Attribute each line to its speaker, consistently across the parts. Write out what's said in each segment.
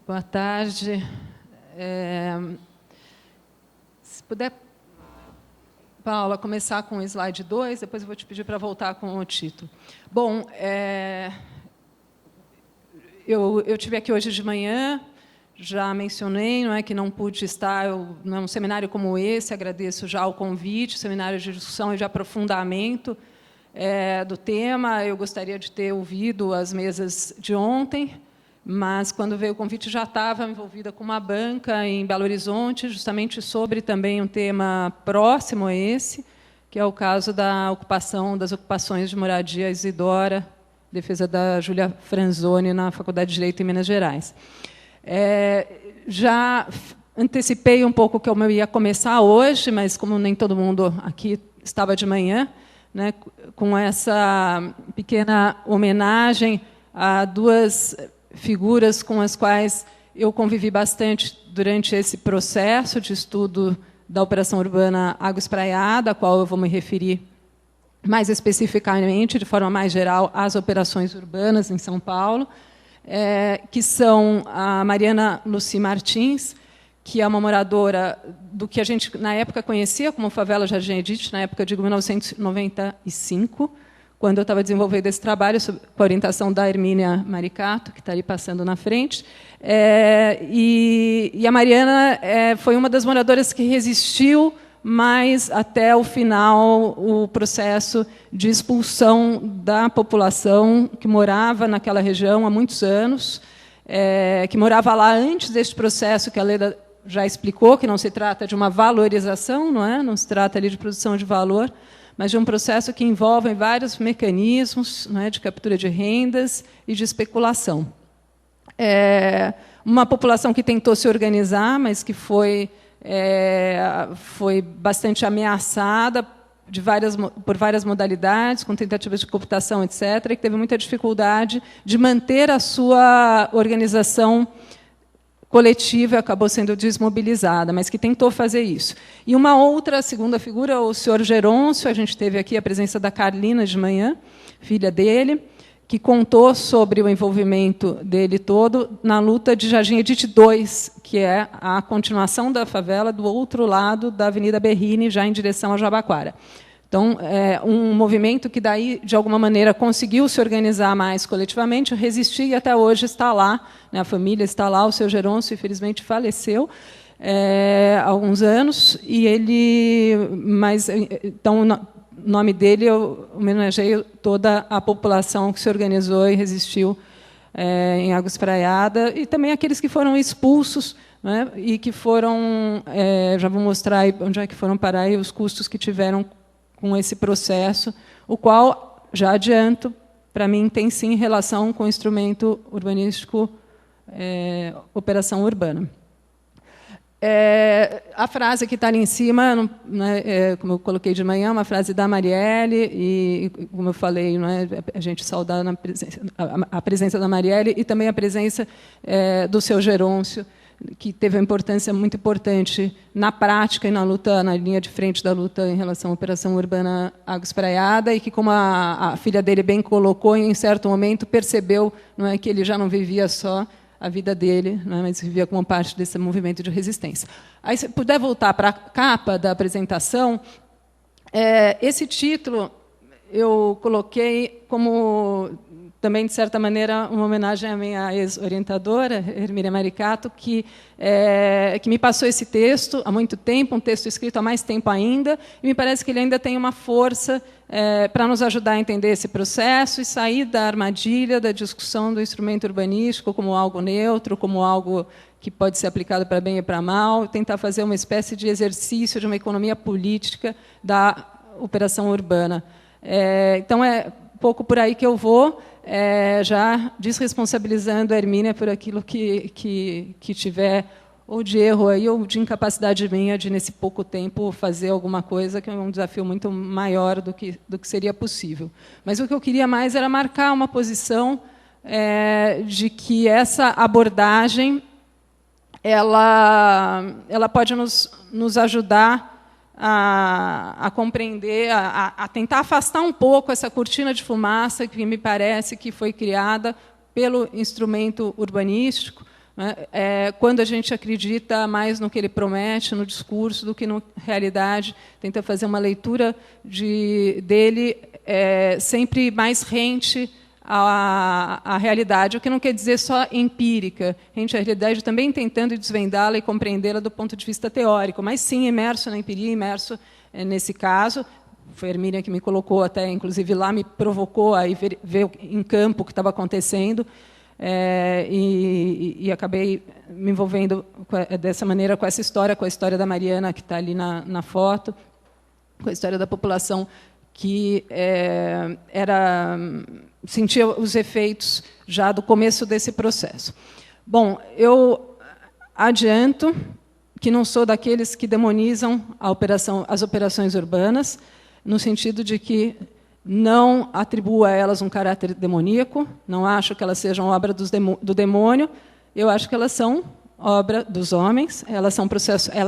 Speaker 1: Boa tarde. Se puder, Paula, começar com o slide 2, depois eu vou te pedir para voltar com o título. Bom, eu tive aqui hoje de manhã, já mencionei, não é, que não pude estar num seminário como esse, agradeço já o convite, seminário de discussão e de aprofundamento do tema. Eu gostaria de ter ouvido as mesas de ontem, mas, quando veio o convite, já estava envolvida com uma banca em Belo Horizonte, justamente sobre também um tema próximo a esse, que é o caso das ocupações de moradia Isidora, defesa da Júlia Franzoni, na Faculdade de Direito em Minas Gerais. Já antecipei um pouco que eu ia começar hoje, mas, como nem todo mundo aqui estava de manhã, né, com essa pequena homenagem a duas figuras com as quais eu convivi bastante durante esse processo de estudo da Operação Urbana Água Espraiada, a qual eu vou me referir mais especificamente, de forma mais geral, às operações urbanas em São Paulo, que são a Mariana Lucy Martins, que é uma moradora do que a gente, na época, conhecia como Favela Jardim Edith, na época de 1995, quando eu estava desenvolvendo esse trabalho, com a orientação da Hermínia Maricato, que está ali passando na frente. E a Mariana foi uma das moradoras que resistiu mais até o final o processo de expulsão da população que morava naquela região há muitos anos, que morava lá antes deste processo que a Leda já explicou, que não se trata de uma valorização, não se trata ali de produção de valor, mas de um processo que envolve vários mecanismos, de captura de rendas e de especulação. Uma população que tentou se organizar, mas que foi bastante ameaçada por várias modalidades, com tentativas de cooptação, etc., e que teve muita dificuldade de manter a sua organização coletiva, acabou sendo desmobilizada, mas que tentou fazer isso. E uma outra segunda figura, o senhor Gerôncio, a gente teve aqui a presença da Carlina de manhã, filha dele, que contou sobre o envolvimento dele todo na luta de Jardim Edith II, que é a continuação da favela do outro lado da Avenida Berrini, já em direção a Jabaquara. Então, um movimento que, daí, de alguma maneira, conseguiu se organizar mais coletivamente, resistir e até hoje está lá. A família está lá, o seu Gerôncio, infelizmente, faleceu há alguns anos. Então, o nome dele, eu homenageio toda a população que se organizou e resistiu em Água Espraiada, e também aqueles que foram expulsos, e que foram... já vou mostrar onde é que foram parar e os custos que tiveram com esse processo, o qual, já adianto, para mim, tem sim relação com o instrumento urbanístico Operação Urbana. A frase que está ali em cima, como eu coloquei de manhã, uma frase da Marielle, e, como eu falei, a gente saudar a presença da Marielle e também a presença do seu Gerôncio, que teve uma importância muito importante na prática e na luta, na linha de frente da luta em relação à Operação Urbana Água Espraiada, e que, como a filha dele bem colocou, em certo momento percebeu que ele já não vivia só a vida dele, mas vivia como parte desse movimento de resistência. Aí, se puder voltar para a capa da apresentação, esse título eu coloquei como, também, de certa maneira, uma homenagem à minha ex-orientadora, Hermínia Maricato, que me passou esse texto há muito tempo, um texto escrito há mais tempo ainda, e me parece que ele ainda tem uma força para nos ajudar a entender esse processo e sair da armadilha da discussão do instrumento urbanístico como algo neutro, como algo que pode ser aplicado para bem e para mal, tentar fazer uma espécie de exercício de uma economia política da operação urbana. Então, é um pouco por aí que eu vou, já desresponsabilizando a Hermínia por aquilo que tiver ou de erro aí, ou de incapacidade minha de, nesse pouco tempo, fazer alguma coisa, que é um desafio muito maior do que seria possível. Mas o que eu queria mais era marcar uma posição de que essa abordagem ela pode nos ajudar a compreender, a tentar afastar um pouco essa cortina de fumaça que me parece que foi criada pelo instrumento urbanístico, né, quando a gente acredita mais no que ele promete, no discurso, do que na realidade, tenta fazer uma leitura dele sempre mais rente à realidade, o que não quer dizer só empírica, rente à realidade também tentando desvendá-la e compreendê-la do ponto de vista teórico, mas sim imerso na empiria, imerso nesse caso. Foi a Hermínia que me colocou até, inclusive, lá, me provocou a ver em campo o que estava acontecendo, e acabei me envolvendo dessa maneira com essa história, com a história da Mariana, que está ali na foto, com a história da população que sentia os efeitos já do começo desse processo. Bom, eu adianto que não sou daqueles que demonizam as operações urbanas, no sentido de que não atribuo a elas um caráter demoníaco, não acho que elas sejam obra do demônio, eu acho que elas são obra dos homens, ela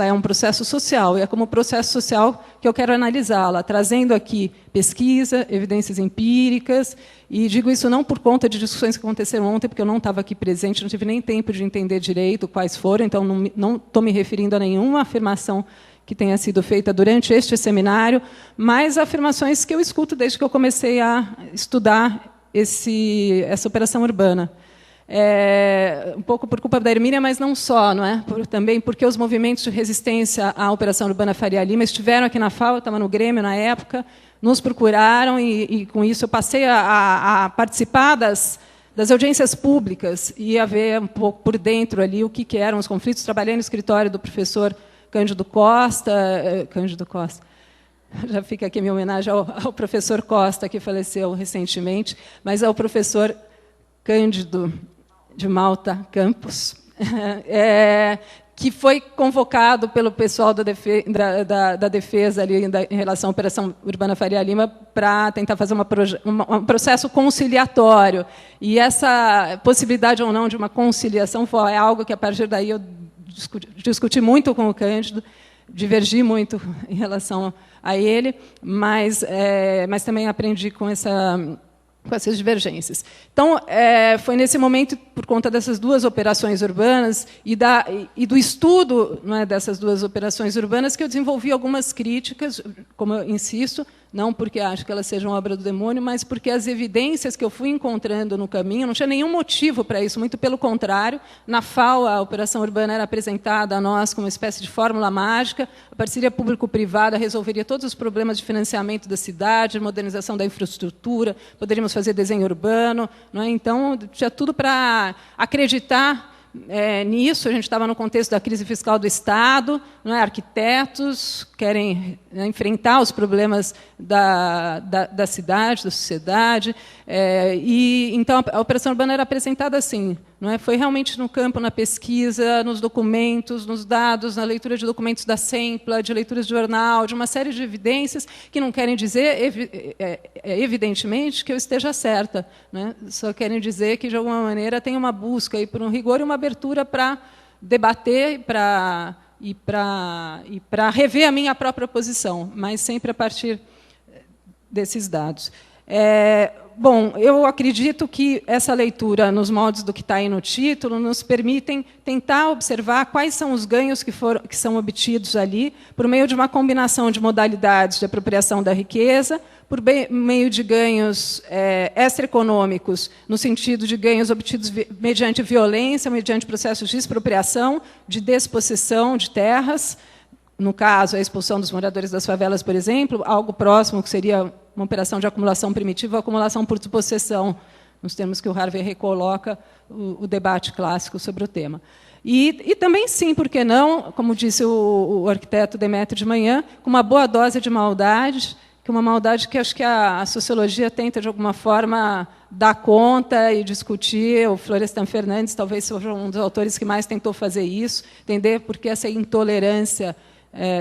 Speaker 1: é um processo social, e é como processo social que eu quero analisá-la, trazendo aqui pesquisa, evidências empíricas, e digo isso não por conta de discussões que aconteceram ontem, porque eu não estava aqui presente, não tive nem tempo de entender direito quais foram, então não estou me referindo a nenhuma afirmação que tenha sido feita durante este seminário, mas afirmações que eu escuto desde que eu comecei a estudar essa operação urbana. Um pouco por culpa da Hermínia, mas não só, não é? Também porque os movimentos de resistência à Operação Urbana Faria Lima estiveram aqui na FAO, eu estava no Grêmio na época, nos procuraram e com isso eu passei a participar das audiências públicas e a ver um pouco por dentro ali o que eram os conflitos. Trabalhei no escritório do professor Cândido Costa, já fica aqui minha homenagem ao professor Costa, que faleceu recentemente, mas ao professor Cândido de Malta Campos, que foi convocado pelo pessoal da defesa ali, em relação à Operação Urbana Faria Lima para tentar fazer um processo conciliatório. E essa possibilidade ou não de uma conciliação foi algo que, a partir daí, eu discuti muito com o Cândido, divergi muito em relação a ele, mas também aprendi com essas divergências. Então, foi nesse momento, por conta dessas duas operações urbanas e do estudo, não é, dessas duas operações urbanas, que eu desenvolvi algumas críticas, como eu insisto, não porque acho que elas sejam obra do demônio, mas porque as evidências que eu fui encontrando no caminho, não tinha nenhum motivo para isso, muito pelo contrário. Na FAO, a operação urbana era apresentada a nós como uma espécie de fórmula mágica, a parceria público-privada resolveria todos os problemas de financiamento da cidade, modernização da infraestrutura, poderíamos fazer desenho urbano, não é? Então, tinha tudo para acreditar nisso. A gente estava no contexto da crise fiscal do Estado, não é? Arquitetos querem enfrentar os problemas da cidade, da sociedade, e então a operação urbana era apresentada assim, não é? Foi realmente no campo, na pesquisa, nos documentos, nos dados, na leitura de documentos da SEMPLA, de leituras de jornal, de uma série de evidências que não querem dizer, evidentemente, que eu esteja certa, né? Só querem dizer que, de alguma maneira, tem uma busca aí por um rigor e uma abertura para debater e para rever a minha própria posição, mas sempre a partir desses dados. Bom, eu acredito que essa leitura, nos moldes do que está aí no título, nos permitem tentar observar quais são os ganhos que são obtidos ali, por meio de uma combinação de modalidades de apropriação da riqueza, por meio de ganhos extraeconômicos, no sentido de ganhos obtidos mediante violência, mediante processos de expropriação, de despossessão de terras, no caso, a expulsão dos moradores das favelas, por exemplo, algo próximo, que seria uma operação de acumulação primitiva, ou acumulação por despossessão, nos termos que o Harvey recoloca o debate clássico sobre o tema. E também, sim, por que não, como disse o arquiteto Demétrio de manhã, com uma boa dose de maldade, que é uma maldade que acho que a sociologia tenta, de alguma forma, dar conta e discutir. O Florestan Fernandes talvez seja um dos autores que mais tentou fazer isso, entender por que essa intolerância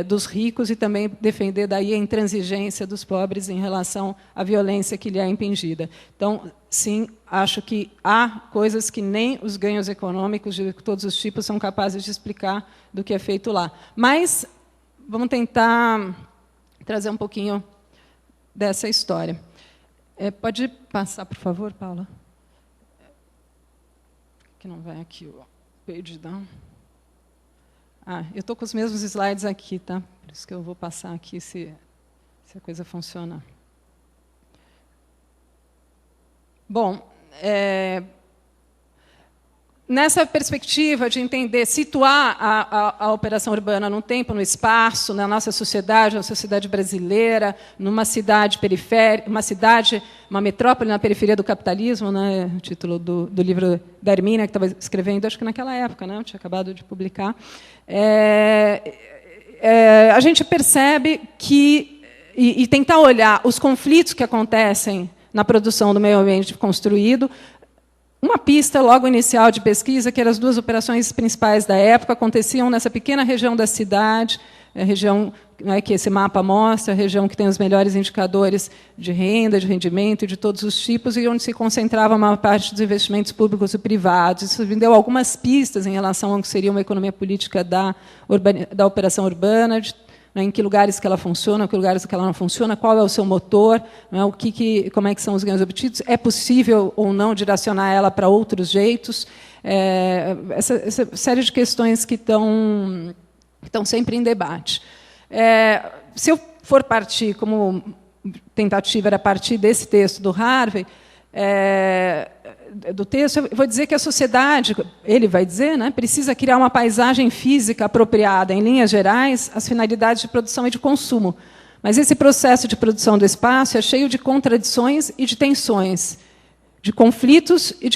Speaker 1: dos ricos e também defender daí a intransigência dos pobres em relação à violência que lhe é impingida. Então, sim, acho que há coisas que nem os ganhos econômicos de todos os tipos são capazes de explicar do que é feito lá. Mas vamos tentar trazer um pouquinho dessa história. Pode passar, por favor, Paula? Que não vai aqui. perdida. Eu estou com os mesmos slides aqui, tá? Por isso que eu vou passar aqui se a coisa funciona. Bom, nessa perspectiva de entender, situar a operação urbana no tempo, no espaço, na nossa sociedade, na sociedade brasileira, numa cidade periférica, uma metrópole na periferia do capitalismo, né, o título do livro da Hermínia, que estava escrevendo, acho que naquela época, né, eu tinha acabado de publicar. A gente percebe que, e tentar olhar os conflitos que acontecem na produção do meio ambiente construído. Uma pista logo inicial de pesquisa, que eram as duas operações principais da época, aconteciam nessa pequena região da cidade, a região, né, que esse mapa mostra, a região que tem os melhores indicadores de renda, de rendimento, de todos os tipos, e onde se concentrava a maior parte dos investimentos públicos e privados. Isso me deu algumas pistas em relação ao que seria uma economia política da operação urbana, em que lugares que ela funciona, em que lugares que ela não funciona, qual é o seu motor, né, como é que são os ganhos obtidos, é possível ou não direcionar ela para outros jeitos. Essa série de questões que estão sempre em debate. Se eu for partir, como tentativa era partir desse texto do Harvey, do texto, eu vou dizer que a sociedade, ele vai dizer, né, precisa criar uma paisagem física apropriada, em linhas gerais, às finalidades de produção e de consumo. Mas esse processo de produção do espaço é cheio de contradições e de tensões, de conflitos e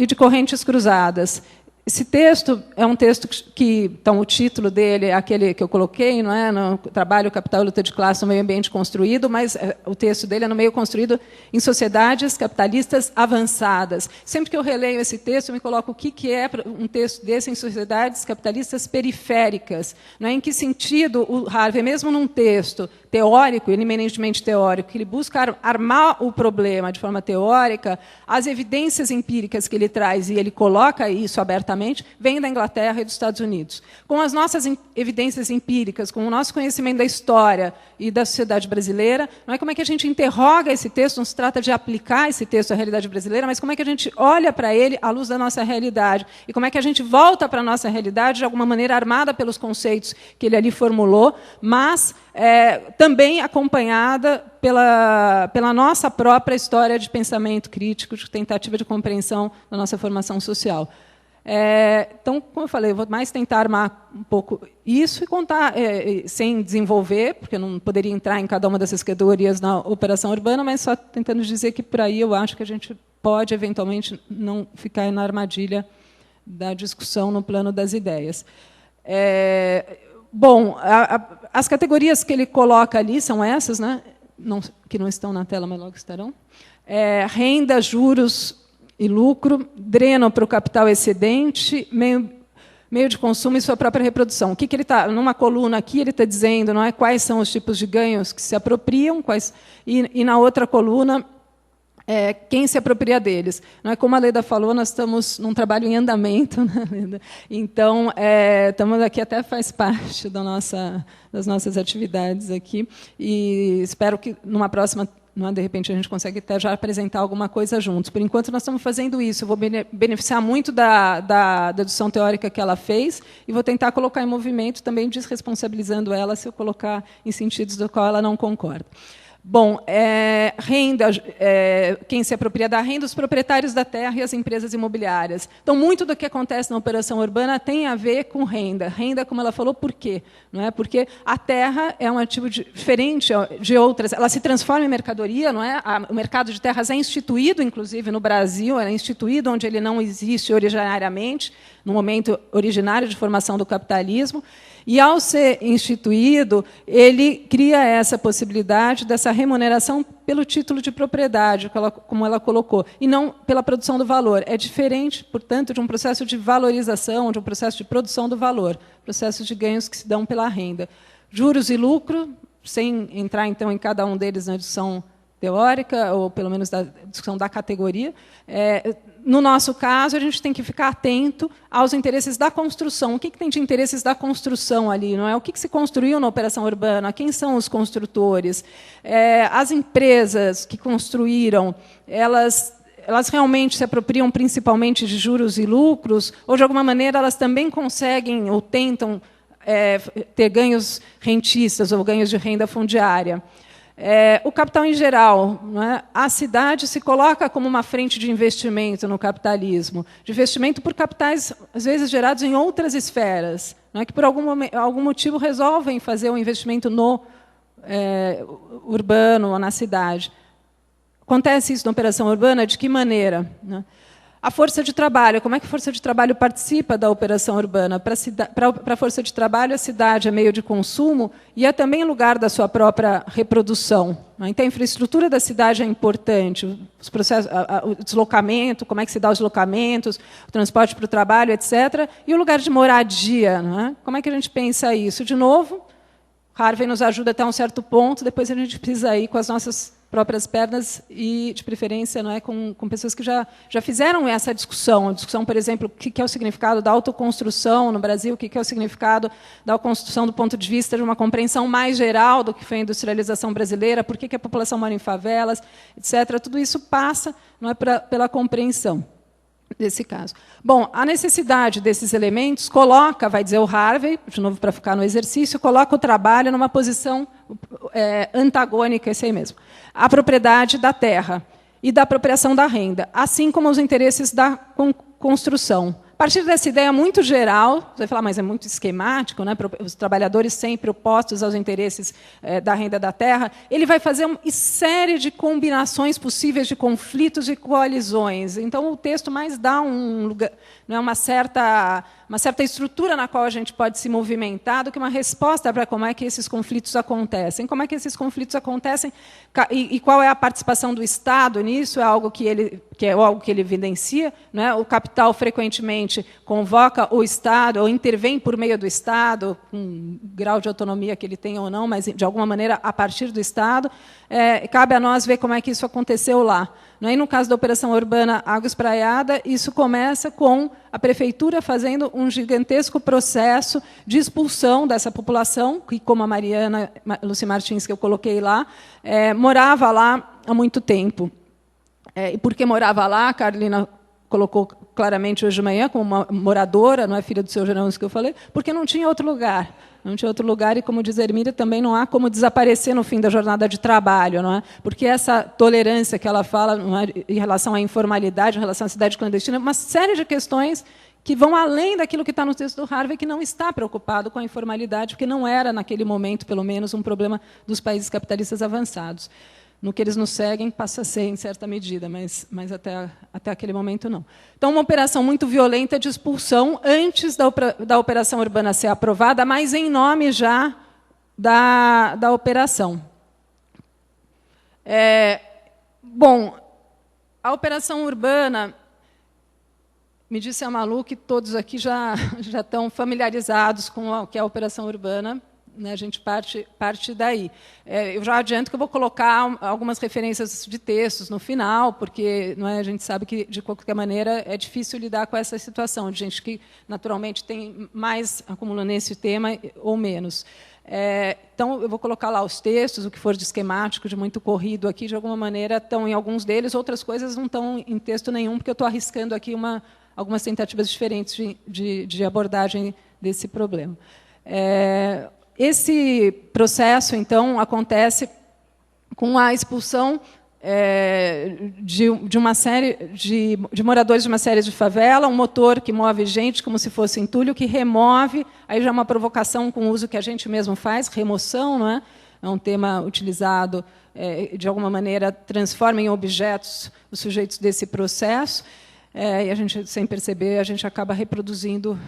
Speaker 1: de correntes cruzadas. Esse texto é um texto que, então, o título dele é aquele que eu coloquei, não é? No Trabalho, Capital e Luta de Classe no Meio Ambiente Construído, mas o texto dele é no meio construído em sociedades capitalistas avançadas. Sempre que eu releio esse texto, eu me coloco o que é um texto desse em sociedades capitalistas periféricas. Não é? Em que sentido o Harvey, mesmo num texto teórico, eminentemente teórico, que ele busca armar o problema de forma teórica, as evidências empíricas que ele traz, e ele coloca isso abertamente, vêm da Inglaterra e dos Estados Unidos. Com as nossas evidências empíricas, com o nosso conhecimento da história e da sociedade brasileira, não é como é que a gente interroga esse texto, não se trata de aplicar esse texto à realidade brasileira, mas como é que a gente olha para ele à luz da nossa realidade, e como é que a gente volta para a nossa realidade de alguma maneira armada pelos conceitos que ele ali formulou, mas também acompanhada pela nossa própria história de pensamento crítico, de tentativa de compreensão da nossa formação social. Então, como eu falei, eu vou mais tentar armar um pouco isso e contar, sem desenvolver, porque eu não poderia entrar em cada uma dessas categorias na operação urbana, mas só tentando dizer que, por aí, eu acho que a gente pode, eventualmente, não ficar na armadilha da discussão no plano das ideias. Bom, as categorias que ele coloca ali são essas, né? Que não estão na tela, mas logo estarão. Renda, juros e lucro, dreno para o capital excedente, meio de consumo e sua própria reprodução. O que ele está, numa coluna aqui, ele está dizendo, não é, quais são os tipos de ganhos que se apropriam, e na outra coluna, quem se apropria deles. Não é, como a Leda falou, nós estamos num trabalho em andamento, né, Leda? Então, estamos aqui, até faz parte das nossas atividades aqui, e espero que numa próxima, de repente, a gente consegue até já apresentar alguma coisa juntos. Por enquanto, nós estamos fazendo isso. Eu vou beneficiar muito da dedução teórica que ela fez e vou tentar colocar em movimento, também desresponsabilizando ela se eu colocar em sentidos do qual ela não concorda. Bom, renda, quem se apropria da renda, os proprietários da terra e as empresas imobiliárias. Então, muito do que acontece na operação urbana tem a ver com renda. Renda, como ela falou, por quê? Não é? Porque a terra é um ativo diferente de outras. Ela se transforma em mercadoria, não é? O mercado de terras é instituído, inclusive, no Brasil, é instituído onde ele não existe originariamente, no momento originário de formação do capitalismo. E, ao ser instituído, ele cria essa possibilidade dessa remuneração pelo título de propriedade, como ela colocou, e não pela produção do valor. É diferente, portanto, de um processo de valorização, de um processo de produção do valor, processos de ganhos que se dão pela renda. Juros e lucro, sem entrar, então, em cada um deles na discussão teórica, ou, pelo menos, da discussão da categoria. No nosso caso, a gente tem que ficar atento aos interesses da construção. O que tem de interesses da construção ali? Não é? O que se construiu na operação urbana? Quem são os construtores? As empresas que construíram, elas elas realmente se apropriam principalmente de juros e lucros, ou, de alguma maneira, elas também conseguem ou tentam ter ganhos rentistas ou ganhos de renda fundiária? O capital em geral, não é? A cidade se coloca como uma frente de investimento no capitalismo, de investimento por capitais, às vezes, gerados em outras esferas, não é? Que, por algum motivo, resolvem fazer um investimento no urbano ou na cidade. Acontece isso na operação urbana? De que maneira? Né? A força de trabalho. Como é que a força de trabalho participa da operação urbana? Para a força de trabalho, a cidade é meio de consumo e é também lugar da sua própria reprodução. Então, a infraestrutura da cidade é importante, os processos, o deslocamento, como é que se dá os deslocamentos, o transporte para o trabalho, etc. E o lugar de moradia. Não é? Como é que a gente pensa isso? De novo, Harvey nos ajuda até um certo ponto, depois a gente precisa ir com as nossas próprias pernas e, de preferência, não é, com pessoas que já fizeram essa discussão. A discussão, por exemplo, o que é o significado da autoconstrução no Brasil, o que é o significado da autoconstrução do ponto de vista de uma compreensão mais geral do que foi a industrialização brasileira, por que a população mora em favelas, etc. Tudo isso passa, não é, pela compreensão desse caso. Bom, a necessidade desses elementos coloca, vai dizer o Harvey, de novo para ficar no exercício, coloca o trabalho numa posição antagônica, esse aí mesmo, à propriedade da terra e da apropriação da renda, assim como os interesses da construção. A partir dessa ideia muito geral, você vai falar, mas é muito esquemático, né? Os trabalhadores sempre opostos aos interesses da renda da terra, ele vai fazer uma série de combinações possíveis de conflitos e coalizões. Então, o texto mais dá uma certa estrutura na qual a gente pode se movimentar do que uma resposta para como é que esses conflitos acontecem. Como é que esses conflitos acontecem e qual é a participação do Estado nisso, é algo que ele evidencia. Né? O capital, frequentemente, convoca o Estado, ou intervém por meio do Estado, com um grau de autonomia que ele tem ou não, mas, de alguma maneira, a partir do Estado. Cabe a nós ver como é que isso aconteceu lá. E, no caso da Operação Urbana Água Espraiada, isso começa com a prefeitura fazendo um gigantesco processo de expulsão dessa população, que, como a Mariana Lucy Martins, que eu coloquei lá, morava lá há muito tempo. E por que morava lá? A Carolina colocou claramente hoje de manhã, como uma moradora, não é filha do seu Gerônimo que eu falei, porque não tinha outro lugar. Não tinha outro lugar e, como diz a Hermínia, também não há como desaparecer no fim da jornada de trabalho, não é? Porque essa tolerância que ela fala, não é, em relação à informalidade, em relação à cidade clandestina, uma série de questões que vão além daquilo que está no texto do Harvey, que não está preocupado com a informalidade, porque não era, naquele momento, pelo menos, um problema dos países capitalistas avançados. No que eles nos seguem, passa a ser, em certa medida, mas até aquele momento, não. Então, uma operação muito violenta de expulsão antes da operação urbana ser aprovada, mas em nome já da operação. Bom, a operação urbana, me disse a Malu que todos aqui já estão familiarizados com o que é a operação urbana. A gente parte daí. Eu já adianto que eu vou colocar algumas referências de textos no final, porque não é, a gente sabe que, de qualquer maneira, é difícil lidar com essa situação, de gente que, naturalmente, tem mais acúmulo nesse tema ou menos. Então, eu vou colocar lá os textos, o que for de esquemático, de muito corrido aqui, de alguma maneira, estão em alguns deles, outras coisas não estão em texto nenhum, porque eu estou arriscando aqui algumas tentativas diferentes de abordagem desse problema. Esse processo, então, acontece com a expulsão de uma série de moradores de uma série de favela, um motor que move gente como se fosse entulho, que remove, aí já é uma provocação com o uso que a gente mesmo faz, remoção, não é? É um tema utilizado, de alguma maneira, transforma em objetos os sujeitos desse processo, e a gente, sem perceber, a gente acaba reproduzindo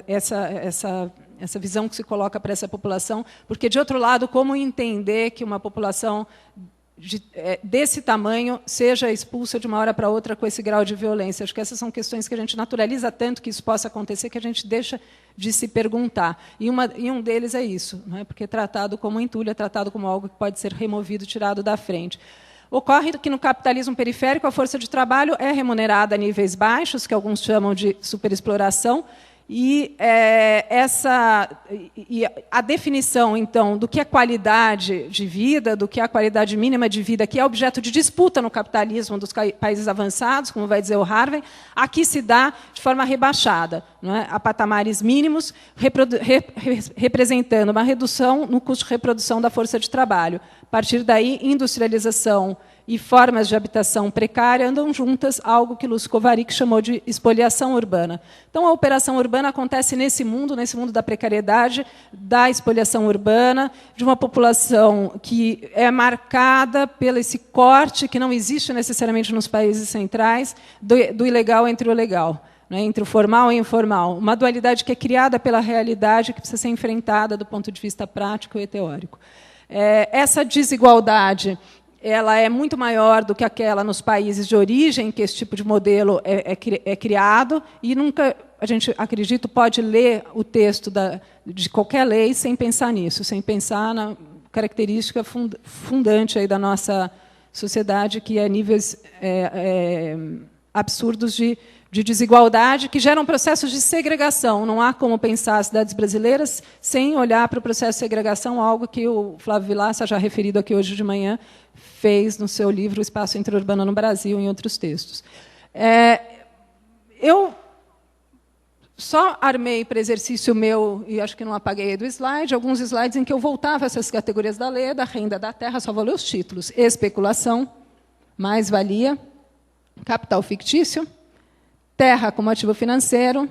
Speaker 1: essa visão que se coloca para essa população, porque, de outro lado, como entender que uma população desse tamanho seja expulsa de uma hora para outra com esse grau de violência? Acho que essas são questões que a gente naturaliza tanto que isso possa acontecer, que a gente deixa de se perguntar. E um deles é isso, não é? Porque é tratado como entulho, é tratado como algo que pode ser removido, tirado da frente. Ocorre que, no capitalismo periférico, a força de trabalho é remunerada a níveis baixos, que alguns chamam de superexploração, E a definição, então, do que é qualidade de vida, do que é a qualidade mínima de vida, que é objeto de disputa no capitalismo dos países avançados, como vai dizer o Harvey, aqui se dá de forma rebaixada, não é? A patamares mínimos, representando uma redução no custo de reprodução da força de trabalho. A partir daí, industrialização e formas de habitação precária andam juntas, algo que Lúcio Kovarik chamou de espoliação urbana. Então, a operação urbana acontece nesse mundo da precariedade, da espoliação urbana, de uma população que é marcada pelo esse corte que não existe necessariamente nos países centrais, do ilegal entre o legal, né, entre o formal e o informal. Uma dualidade que é criada pela realidade, que precisa ser enfrentada do ponto de vista prático e teórico. Essa desigualdade ela é muito maior do que aquela nos países de origem, que esse tipo de modelo é criado, e nunca, a gente, acredito, pode ler o texto de qualquer lei sem pensar nisso, sem pensar na característica fundante aí da nossa sociedade, que é níveis absurdos de desigualdade, que geram processos de segregação. Não há como pensar as cidades brasileiras sem olhar para o processo de segregação, algo que o Flávio Vilaça, já referido aqui hoje de manhã, fez no seu livro O Espaço Interurbano no Brasil, em outros textos. Eu só armei para exercício meu, e acho que não apaguei do slide, alguns slides em que eu voltava essas categorias da lei, da renda da terra, só vou ler os títulos: especulação, mais-valia, capital fictício, terra como ativo financeiro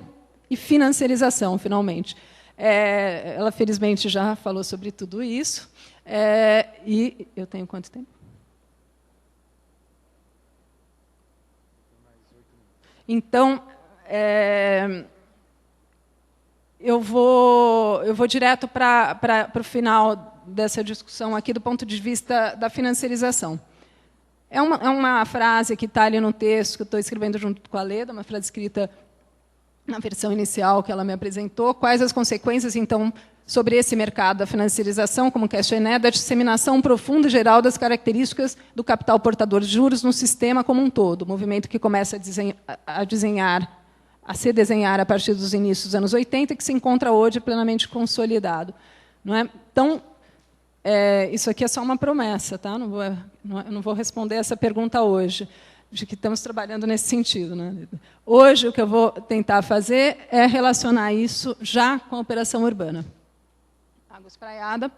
Speaker 1: e financiarização, finalmente. Ela, felizmente, já falou sobre tudo isso. E eu tenho quanto tempo? Então, eu vou direto para o final dessa discussão aqui, do ponto de vista da financiarização. É uma frase que está ali no texto que eu estou escrevendo junto com a Leda, uma frase escrita na versão inicial que ela me apresentou. Quais as consequências, então, sobre esse mercado da financiarização, como questioné, da disseminação profunda e geral das características do capital portador de juros no sistema como um todo, movimento que começa a se desenhar a partir dos inícios dos anos 80 e que se encontra hoje plenamente consolidado. Não é? Então, isso aqui é só uma promessa, tá? Eu não vou responder essa pergunta hoje, de que estamos trabalhando nesse sentido, né? Hoje, o que eu vou tentar fazer é relacionar isso já com a operação urbana. Água espraiada.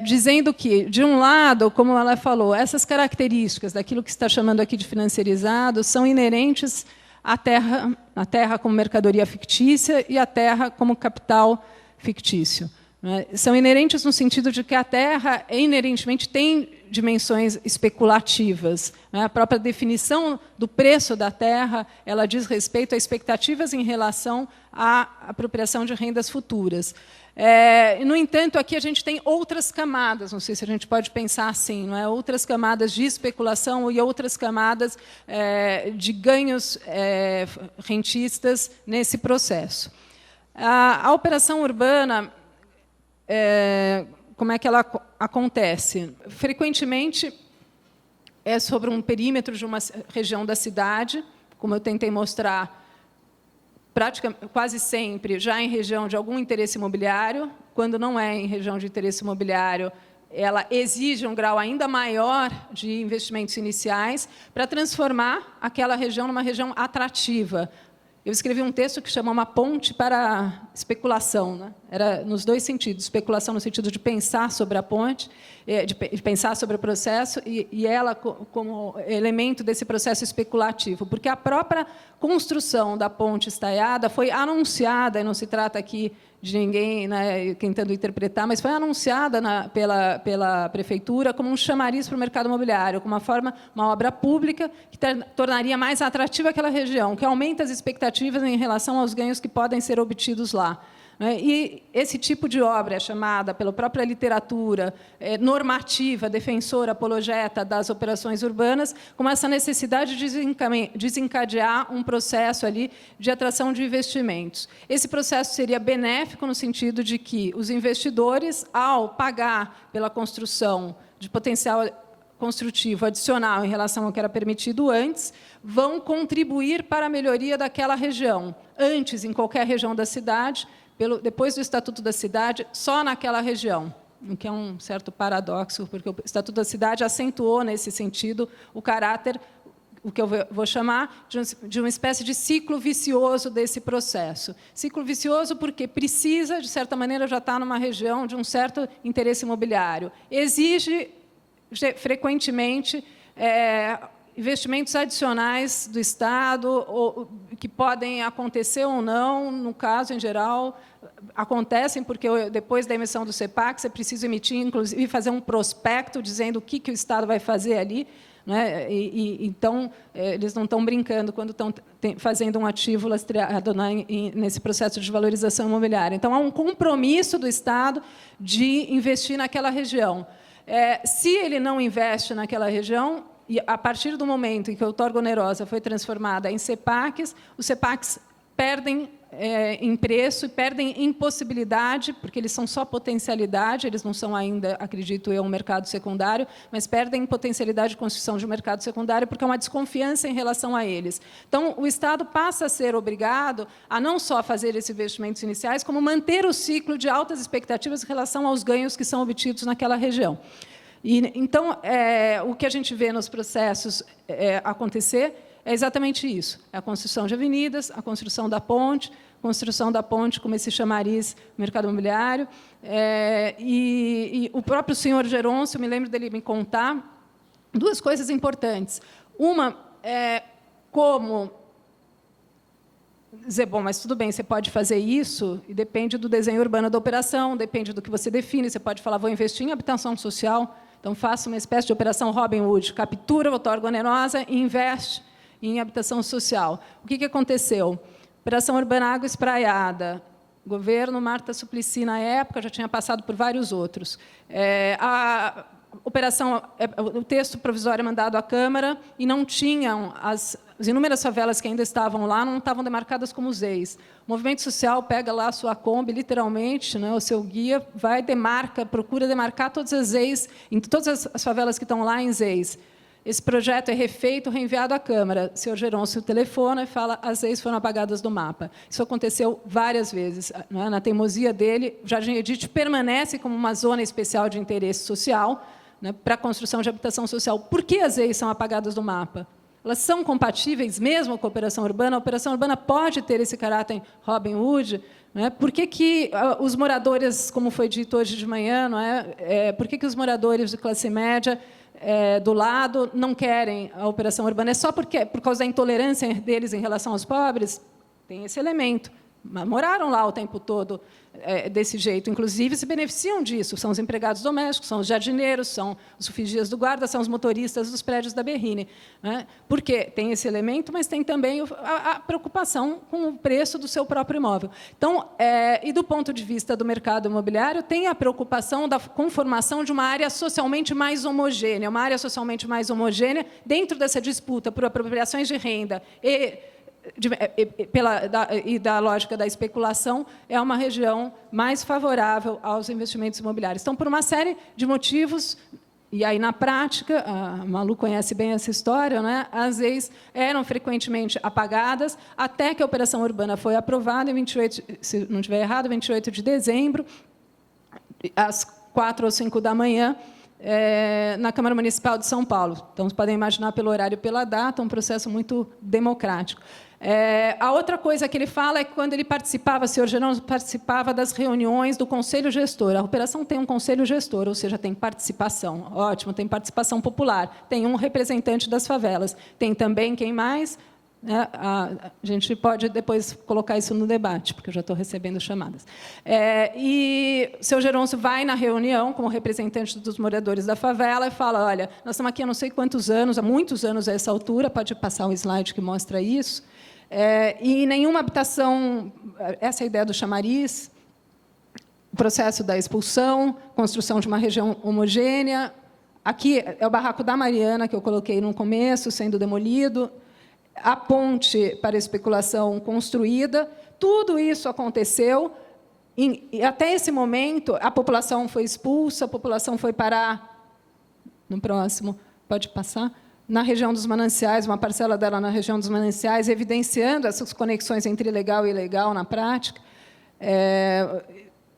Speaker 1: Dizendo que, de um lado, como ela falou, essas características daquilo que se está chamando aqui de financiarizado são inerentes à terra como mercadoria fictícia e à terra como capital fictício. São inerentes no sentido de que a terra inerentemente tem dimensões especulativas. A própria definição do preço da terra ela diz respeito a expectativas em relação à apropriação de rendas futuras. No entanto, aqui a gente tem outras camadas, não sei se a gente pode pensar assim, não é? Outras camadas de especulação e outras camadas de ganhos rentistas nesse processo. A operação urbana, como é que ela acontece? Frequentemente, é sobre um perímetro de uma região da cidade, como eu tentei mostrar, quase sempre já em região de algum interesse imobiliário. Quando não é em região de interesse imobiliário, ela exige um grau ainda maior de investimentos iniciais para transformar aquela região numa região atrativa. Eu escrevi um texto que chama Uma Ponte para Especulação, né? Era nos dois sentidos: especulação no sentido de pensar sobre a ponte, de pensar sobre o processo, e ela como elemento desse processo especulativo, porque a própria construção da ponte estaiada foi anunciada, e não se trata aqui de ninguém, né, tentando interpretar, mas foi anunciada pela prefeitura como um chamariz para o mercado imobiliário, como uma obra pública que tornaria mais atrativa aquela região, que aumenta as expectativas em relação aos ganhos que podem ser obtidos lá. E esse tipo de obra é chamada, pela própria literatura normativa, defensora, apologeta das operações urbanas, como essa necessidade de desencadear um processo ali de atração de investimentos. Esse processo seria benéfico no sentido de que os investidores, ao pagar pela construção de potencial construtivo adicional em relação ao que era permitido antes, vão contribuir para a melhoria daquela região. antes em qualquer região da cidade, depois do Estatuto da Cidade, só naquela região, o que é um certo paradoxo, porque o Estatuto da Cidade acentuou, nesse sentido, o caráter, o que eu vou chamar de uma espécie de ciclo vicioso desse processo. Ciclo vicioso porque precisa, de certa maneira, já estar numa região de um certo interesse imobiliário. Exige, frequentemente, investimentos adicionais do Estado, que podem acontecer ou não, no caso, em geral, acontecem, porque depois da emissão do CEPAC, você precisa emitir, inclusive, fazer um prospecto dizendo o que o Estado vai fazer ali. Né? Então, eles não estão brincando quando estão fazendo um ativo lastreado nesse processo de valorização imobiliária. Então, há um compromisso do Estado de investir naquela região. Se ele não investe naquela região, e a partir do momento em que a outorga onerosa foi transformada em CEPACs, os CEPACs perdem em preço e perdem em possibilidade, porque eles são só potencialidade, eles não são ainda, acredito eu, um mercado secundário, mas perdem em potencialidade de construção de um mercado secundário, porque há uma desconfiança em relação a eles. Então, o Estado passa a ser obrigado a não só fazer esses investimentos iniciais, como manter o ciclo de altas expectativas em relação aos ganhos que são obtidos naquela região. Então, o que a gente vê nos processos acontecer é exatamente isso. É a construção de avenidas, a construção da ponte como esse chamariz no mercado imobiliário. E o próprio senhor Gerôncio, eu me lembro dele me contar duas coisas importantes. Uma é como dizer, bom, mas tudo bem, você pode fazer isso, e depende do desenho urbano da operação, depende do que você define. Você pode falar, vou investir em habitação social, então faça uma espécie de operação Robin Hood, captura a outorga onerosa e investe em habitação social. O que aconteceu? Operação Urbana Água Espraiada, governo Marta Suplicy, na época, já tinha passado por vários outros. A operação, o texto provisório é mandado à Câmara e não tinham as inúmeras favelas que ainda estavam lá, não estavam demarcadas como ZEIs. O movimento social pega lá a sua Kombi, literalmente, né, o seu guia, vai, demarca, procura demarcar todas as ZEIs, em todas as favelas que estão lá em ZEIs. Esse projeto é refeito, reenviado à Câmara. O senhor Gerôncio telefona e fala as ZEIs foram apagadas do mapa. Isso aconteceu várias vezes. Né? Na teimosia dele, o Jardim Edite permanece como uma zona especial de interesse social, né, para a construção de habitação social. Por que as ZEIs são apagadas do mapa? Elas são compatíveis mesmo com a operação urbana? A operação urbana pode ter esse caráter Robin Hood? Não é? Por que os moradores, como foi dito hoje de manhã, não é? Por que os moradores de classe média do lado não querem a operação urbana? É só por causa da intolerância deles em relação aos pobres? Tem esse elemento. Moraram lá o tempo todo desse jeito, inclusive se beneficiam disso. São os empregados domésticos, são os jardineiros, são os sufigias do guarda, são os motoristas dos prédios da Berrine. Né? Porque tem esse elemento, mas tem também a preocupação com o preço do seu próprio imóvel. Então, e do ponto de vista do mercado imobiliário, tem a preocupação da conformação de uma área socialmente mais homogênea, dentro dessa disputa por apropriações de renda e da lógica da especulação, é uma região mais favorável aos investimentos imobiliários. Então, por uma série de motivos, e aí, na prática, a Malu conhece bem essa história, né? As ZEIs eram frequentemente apagadas, até que a operação urbana foi aprovada, em 28, se não estiver errado, 28 de dezembro, às 4 ou 5 da manhã, na Câmara Municipal de São Paulo. Então, vocês podem imaginar pelo horário e pela data, um processo muito democrático. A outra coisa que ele fala é que, quando ele participava, o senhor Gerôncio participava das reuniões do Conselho Gestor. A operação tem um Conselho Gestor, ou seja, tem participação. Ótimo, tem participação popular. Tem um representante das favelas. Tem também, quem mais? A gente pode depois colocar isso no debate, porque eu já estou recebendo chamadas. E o senhor Gerôncio vai na reunião como representante dos moradores da favela e fala, olha, nós estamos aqui há não sei quantos anos, há muitos anos a essa altura, pode passar o slide que mostra isso, e nenhuma habitação, essa é a ideia do chamariz, o processo da expulsão, construção de uma região homogênea. Aqui é o barraco da Mariana, que eu coloquei no começo, sendo demolido, a ponte para especulação construída. Tudo isso aconteceu, e até esse momento a população foi expulsa, a população foi parar. No próximo, pode passar? na região dos mananciais, uma parcela dela na região dos mananciais, evidenciando essas conexões entre legal e ilegal na prática.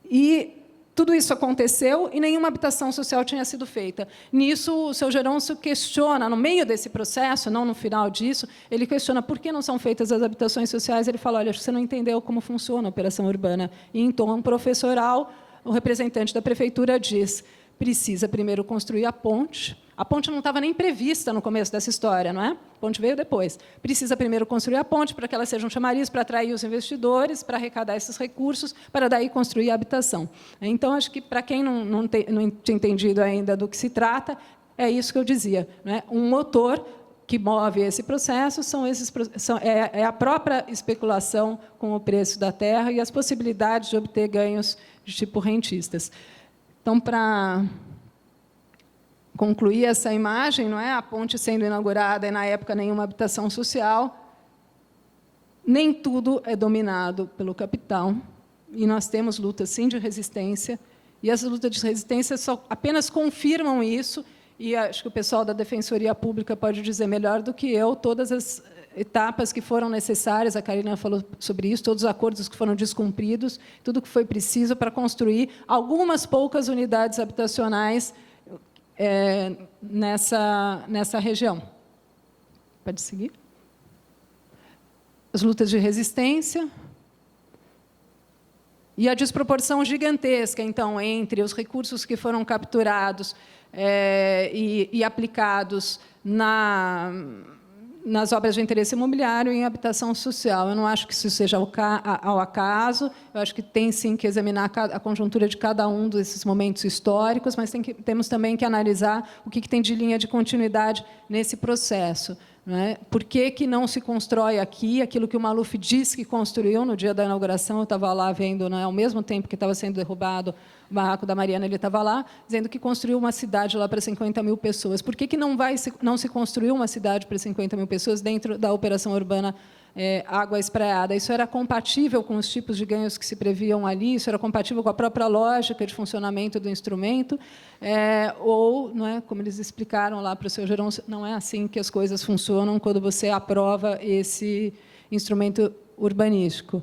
Speaker 1: E tudo isso aconteceu e nenhuma habitação social tinha sido feita. Nisso, o seu Gerôncio questiona, no meio desse processo, não no final disso, ele questiona por que não são feitas as habitações sociais. Ele fala, olha, acho que você não entendeu como funciona a operação urbana. E, em tom professoral, o representante da prefeitura diz, precisa primeiro construir a ponte. A ponte não estava nem prevista no começo dessa história, não é? A ponte veio depois. Precisa primeiro construir a ponte para que ela seja um chamariz para atrair os investidores, para arrecadar esses recursos, para daí construir a habitação. Então, acho que, para quem não tinha entendido ainda do que se trata, é isso que eu dizia, não é? Um motor que move esse processo é a própria especulação com o preço da terra e as possibilidades de obter ganhos de tipo rentistas. Então, para concluir essa imagem, não é? A ponte sendo inaugurada e, na época, nenhuma habitação social, nem tudo é dominado pelo capital, e nós temos lutas, sim, de resistência, e as lutas de resistência só apenas confirmam isso, e acho que o pessoal da Defensoria Pública pode dizer melhor do que eu, todas as etapas que foram necessárias, a Karina falou sobre isso, todos os acordos que foram descumpridos, tudo que foi preciso para construir algumas poucas unidades habitacionais nessa região. Pode seguir. As lutas de resistência e a desproporção gigantesca, então, entre os recursos que foram capturados e aplicados nas obras de interesse imobiliário e em habitação social. Eu não acho que isso seja ao acaso, eu acho que tem, sim, que examinar a conjuntura de cada um desses momentos históricos, mas temos também que analisar o que tem de linha de continuidade nesse processo. Não é? Por que não se constrói aqui aquilo que o Maluf disse que construiu no dia da inauguração? Eu estava lá vendo, não é? Ao mesmo tempo que estava sendo derrubado o barraco da Mariana, ele estava lá, dizendo que construiu uma cidade lá para 50 mil pessoas. Por que não se construiu uma cidade para 50 mil pessoas dentro da operação urbana Água Espraiada? Isso era compatível com os tipos de ganhos que se previam ali? Isso era compatível com a própria lógica de funcionamento do instrumento? Ou, não é, como eles explicaram lá para o seu Gerôncio, não é assim que as coisas funcionam quando você aprova esse instrumento urbanístico.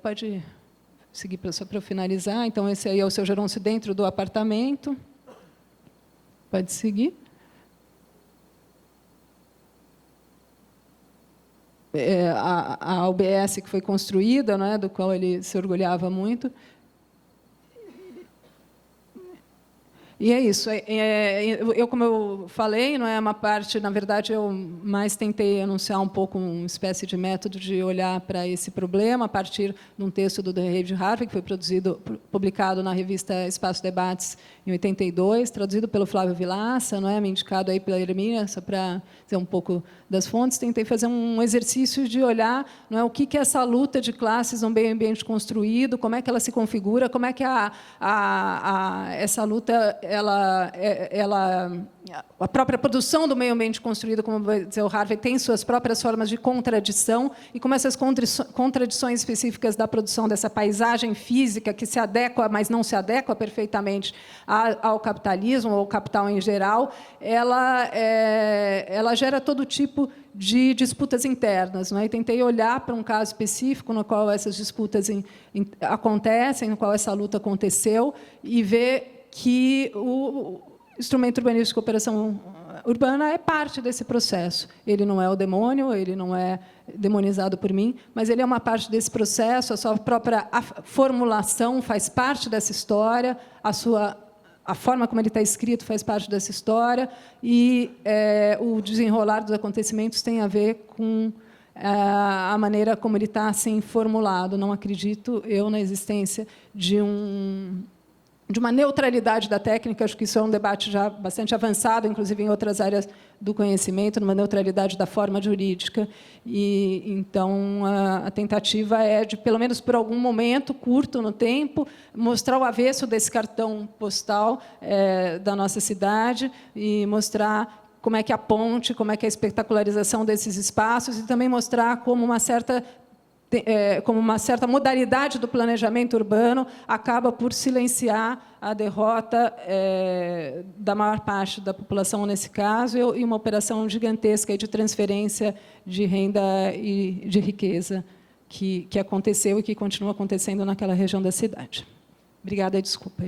Speaker 1: Pode seguir só para eu finalizar. Então, esse aí é o seu Gerôncio dentro do apartamento. Pode seguir. A UBS que foi construída, não é, do qual ele se orgulhava muito. E é isso. Como eu falei, não é uma parte, na verdade, eu mais tentei anunciar um pouco uma espécie de método de olhar para esse problema a partir de um texto do David Harvey, que foi publicado na revista Espaço Debates em 82, traduzido pelo Flávio Vilaça, não é, me indicado aí pela Hermínia, só para dizer um pouco das fontes. Tentei fazer um exercício de olhar, não é, o que é essa luta de classes no meio ambiente construído, como é que ela se configura, como é que essa luta a própria produção do meio ambiente construído, como vai dizer o Harvey, tem suas próprias formas de contradição, e como essas contradições específicas da produção dessa paisagem física que se adequa, mas não se adequa perfeitamente ao capitalismo, ou ao capital em geral, ela gera todo tipo de disputas internas, não é? E tentei olhar para um caso específico no qual essas disputas acontecem, no qual essa luta aconteceu, e ver que o instrumento urbanístico de cooperação urbana é parte desse processo. Ele não é o demônio, ele não é demonizado por mim, mas ele é uma parte desse processo, a sua própria formulação faz parte dessa história, a forma como ele está escrito faz parte dessa história, e o desenrolar dos acontecimentos tem a ver com a maneira como ele está assim formulado. Não acredito eu na existência de uma neutralidade da técnica, acho que isso é um debate já bastante avançado, inclusive em outras áreas do conhecimento, numa neutralidade da forma jurídica. E, então, a tentativa é de, pelo menos por algum momento, curto no tempo, mostrar o avesso desse cartão postal da nossa cidade e mostrar como é que a ponte, como é que a espetacularização desses espaços, e também mostrar como uma certa modalidade do planejamento urbano acaba por silenciar a derrota da maior parte da população, nesse caso, e uma operação gigantesca de transferência de renda e de riqueza que aconteceu e que continua acontecendo naquela região da cidade. Obrigada, desculpa.